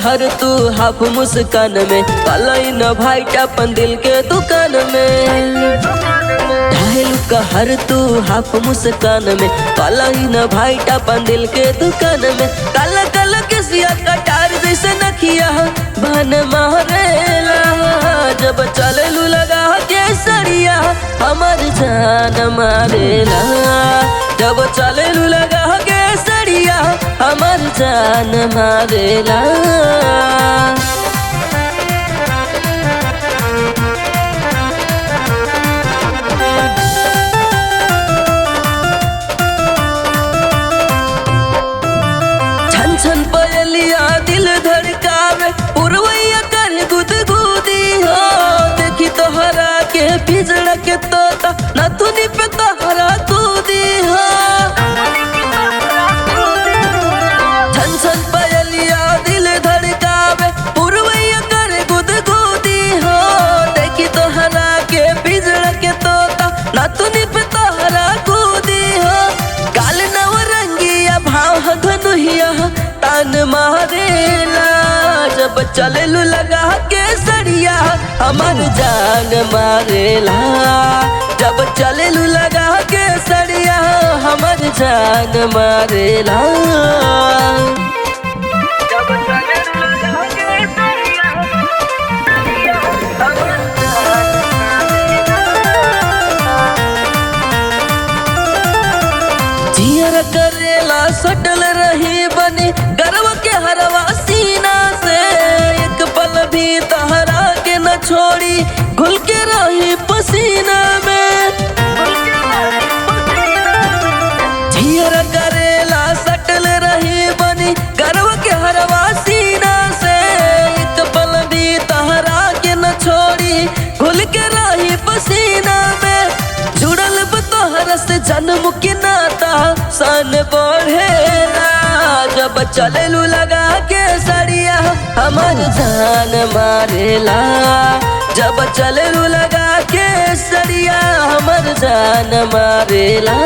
हर तू हाफ मुस्कान में पलाई न भाई अपन दिल के दुकान में हर तू हाफ मुस्कान में पलाई न भाई अपन दिल के दुकान में काला काला के सिया कटार जैसे नखिया बन मारेला जब चललू लगा के सड़िया हमार जान मारेला जब चललू लगा के सड़िया हमार जान मारेला। छन छन पयलिया दिल धड़कावे पुरवैया कर गुदगुदी हो देखी तोहरा के पिजड़ा के तोता नथुनी पे तोहरा कूदी हो छन छन पयलिया दिल धड़कावे पुरवैया कर गुदगुदी हो देखी तोहरा के पिजड़ा के तोता नथुनी पे तोहरा कूदी हो काल नवरंगिया भाव धनुहिया तान मारेला जब चललू लगा के सड़िया हमार जान मारेला जब चललू लगा के सड़िया हमार जान मारेला। जियर करेला सटल रही बनी गर्व के हरवा सीना से एक पल भी तहरा के न छोड़ी घुल के रही पसीना में जियर करेला सटल रही बनी गर्व के हरवा सीना से एक पल भी तहरा के न छोड़ी घुल के रही पसीना में जुड़ल तोहरा से जन्म के नाता सन बढ़ेला जब चललू लगा के सड़िया हमार जान मारेला जब चललू लगा के सड़िया हमार जान मारेला।